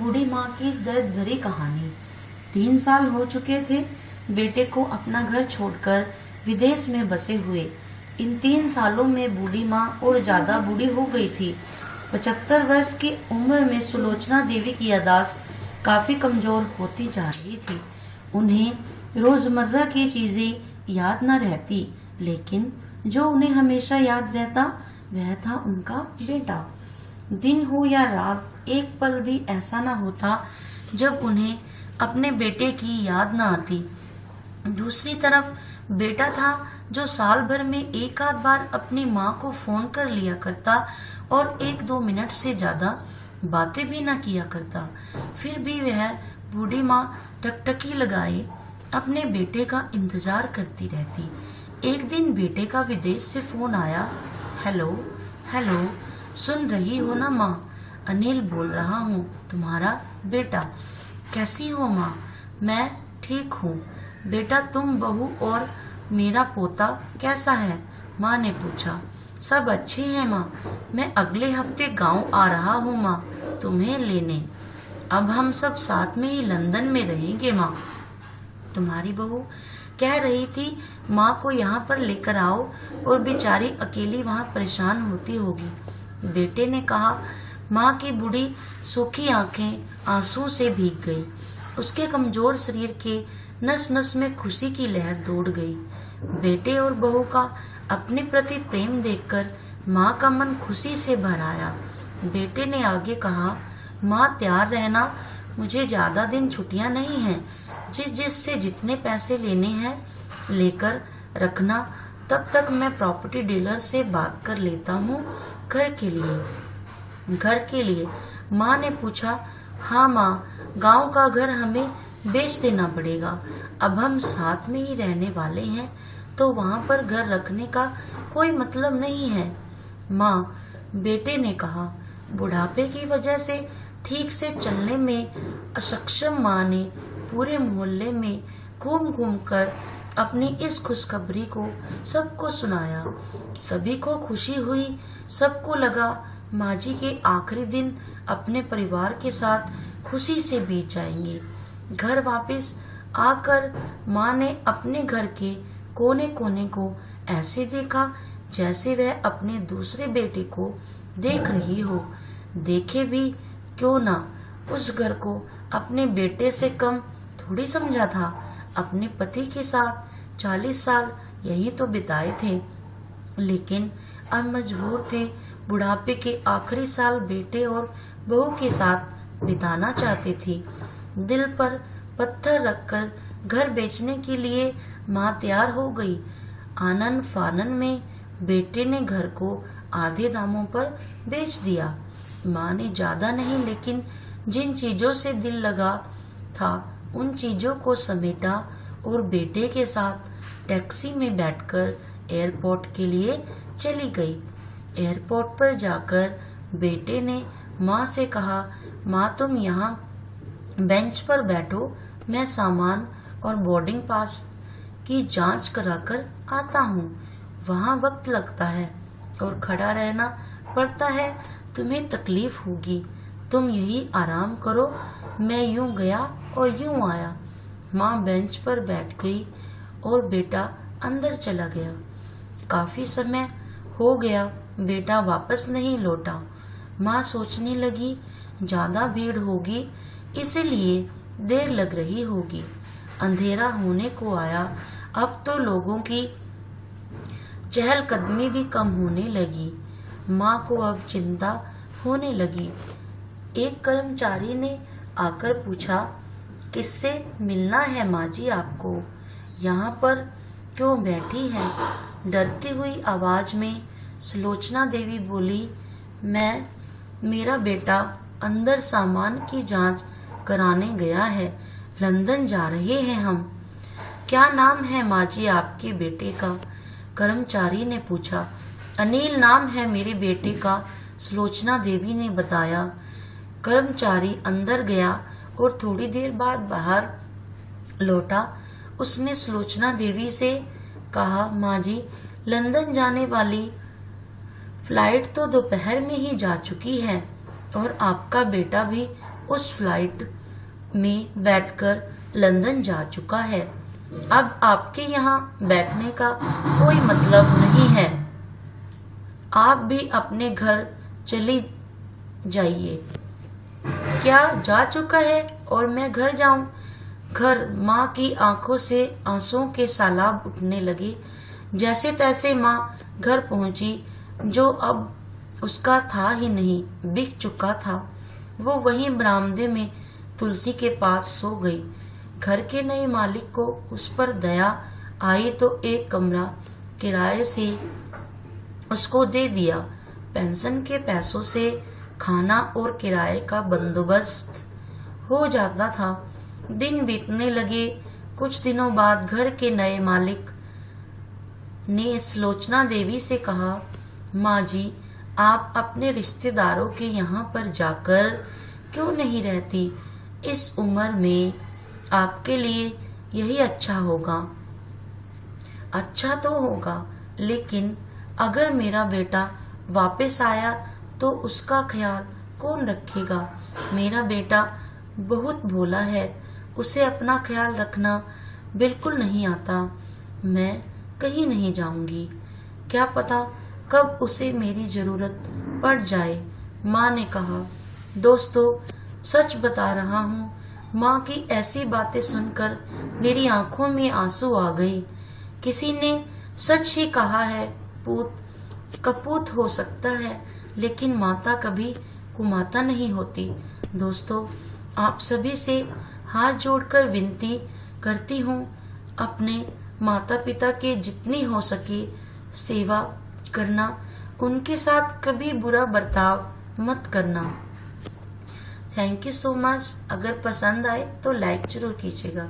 बूढ़ी माँ की दर्द भरी कहानी। 3 साल हो चुके थे बेटे को अपना घर छोड़कर विदेश में बसे हुए। इन 3 सालों में बूढ़ी माँ और ज्यादा बूढ़ी हो गई थी। 75 वर्ष की उम्र में सुलोचना देवी की याददाश्त काफी कमजोर होती जा रही थी। उन्हें रोजमर्रा की चीजें याद न रहती, लेकिन जो उन्हें हमेशा याद रहता वह था उनका बेटा। दिन हो या रात, एक पल भी ऐसा न होता जब उन्हें अपने बेटे की याद न आती। दूसरी तरफ बेटा था जो साल भर में एक आध बार अपनी माँ को फोन कर लिया करता और 1-2 मिनट से ज्यादा बातें भी न किया करता। फिर भी वह बूढ़ी माँ टकटकी लगाए अपने बेटे का इंतजार करती रहती। एक दिन बेटे का विदेश से फोन आया। हेलो हेलो, सुन रही हो ना माँ? अनिल बोल रहा हूँ, तुम्हारा बेटा। कैसी हो माँ? मैं ठीक हूँ बेटा, तुम बहू और मेरा पोता कैसा है? माँ ने पूछा। सब अच्छे हैं माँ, मैं अगले हफ्ते गांव आ रहा हूँ माँ तुम्हें लेने। अब हम सब साथ में ही लंदन में रहेंगे माँ। तुम्हारी बहू कह रही थी माँ को यहाँ पर लेकर आओ, और बेचारी अकेली वहाँ परेशान होती होगी। बेटे ने कहा। माँ की बूढ़ी सूखी आंखें आंसू से भीग गई। उसके कमजोर शरीर के नस नस में खुशी की लहर दौड़ गई। बेटे और बहू का अपने प्रति प्रेम देखकर माँ का मन खुशी से भर आया। बेटे ने आगे कहा, माँ तैयार रहना, मुझे ज्यादा दिन छुट्टियां नहीं हैं। जिससे जितने पैसे लेने हैं लेकर रखना, तब तक मैं प्रॉपर्टी डीलर से बात कर लेता हूँ घर के लिए। माँ ने पूछा। हाँ माँ, गांव का घर हमें बेच देना पड़ेगा। अब हम साथ में ही रहने वाले हैं तो वहाँ पर घर रखने का कोई मतलब नहीं है माँ, बेटे ने कहा। बुढ़ापे की वजह से ठीक से चलने में असक्षम माँ ने पूरे मोहल्ले में घूम घूम कर अपनी इस खुशखबरी को सबको सुनाया। सभी को खुशी हुई। सबको लगा माँ जी के आखिरी दिन अपने परिवार के साथ खुशी से बीत जाएंगे। घर वापस आकर माँ ने अपने घर के कोने कोने को ऐसे देखा जैसे वह अपने दूसरे बेटे को देख रही हो। देखे भी क्यों ना, उस घर को अपने बेटे से कम थोड़ी समझा था। अपने पति के साथ 40 साल यही तो बिताए थे, लेकिन अब मजबूर थे बुढ़ापे के आखिरी साल बेटे और बहू के साथ बिताना चाहती थी। दिल पर पत्थर रखकर घर बेचने के लिए माँ तैयार हो गई। आनन फानन में बेटे ने घर को आधे दामों पर बेच दिया। माँ ने ज्यादा नहीं, लेकिन जिन चीजों से दिल लगा था उन चीजों को समेटा और बेटे के साथ टैक्सी में बैठकर एयरपोर्ट के लिए चली गई। एयरपोर्ट पर जाकर बेटे ने माँ से कहा, माँ तुम यहाँ बेंच पर बैठो, मैं सामान और बोर्डिंग पास की जांच कराकर आता हूँ। वहाँ वक्त लगता है और खड़ा रहना पड़ता है, तुम्हें तकलीफ होगी, तुम यही आराम करो। मैं यूं गया और यूं आया। माँ बेंच पर बैठ गई और बेटा अंदर चला गया। काफी समय हो गया, बेटा वापस नहीं लौटा। माँ सोचने लगी, ज्यादा भीड़ होगी इसलिए देर लग रही होगी। अंधेरा होने को आया। अब तो लोगों की चहलकदमी भी कम होने लगी। माँ को अब चिंता होने लगी। एक कर्मचारी ने आकर पूछा, किससे मिलना है माँ जी आपको? यहाँ पर क्यों बैठी हैं? डरती हुई आवाज में सुलोचना देवी बोली, मेरा बेटा अंदर सामान की जांच कराने गया है, लंदन जा रहे हैं हम। क्या नाम है माँ जी आपके बेटे का? कर्मचारी ने पूछा। अनिल नाम है मेरे बेटे का, सुलोचना देवी ने बताया। कर्मचारी अंदर गया और थोड़ी देर बाद बाहर लौटा। उसने सुलोचना देवी से कहा, माँ जी लंदन जाने वाली फ्लाइट तो दोपहर में ही जा चुकी है और आपका बेटा भी उस फ्लाइट में बैठकर लंदन जा चुका है। अब आपके यहाँ बैठने का कोई मतलब नहीं है। आप भी अपने घर चली जाइए। क्या जा चुका है और मैं घर जाऊं? घर। माँ की आंखों से आंसुओं के सैलाब उठने लगे। जैसे तैसे माँ घर पहुंची, जो अब उसका था ही नहीं, बिक चुका था। वो वहीं बरामदे में तुलसी के पास सो गई। घर के नए मालिक को उस पर दया आई तो एक कमरा किराए से उसको दे दिया। पेंशन के पैसों से खाना और किराए का बंदोबस्त हो जाता था। दिन बीतने लगे। कुछ दिनों बाद घर के नए मालिक ने सुलोचना देवी से कहा, माँ जी, आप अपने रिश्तेदारों के यहाँ पर जाकर क्यों नहीं रहती? इस उम्र में आपके लिए यही अच्छा होगा। अच्छा तो होगा, लेकिन अगर मेरा बेटा वापस आया तो उसका ख्याल कौन रखेगा? मेरा बेटा बहुत भोला है, उसे अपना ख्याल रखना बिल्कुल नहीं आता। मैं कहीं नहीं जाऊंगी, क्या पता कब उसे मेरी जरूरत पड़ जाए। माँ ने कहा। दोस्तों, सच बता रहा हूँ, माँ की ऐसी बातें सुनकर मेरी आंखों में आंसू आ गई। किसी ने सच ही कहा है, पूत कपूत हो सकता है, लेकिन माता कभी कुमाता नहीं होती। दोस्तों, आप सभी से हाथ जोड़कर विनती करती हूँ, अपने माता पिता के जितनी हो सके सेवा करना, उनके साथ कभी बुरा बर्ताव मत करना। Thank you so much. अगर पसंद आए तो लाइक जरूर कीजिएगा।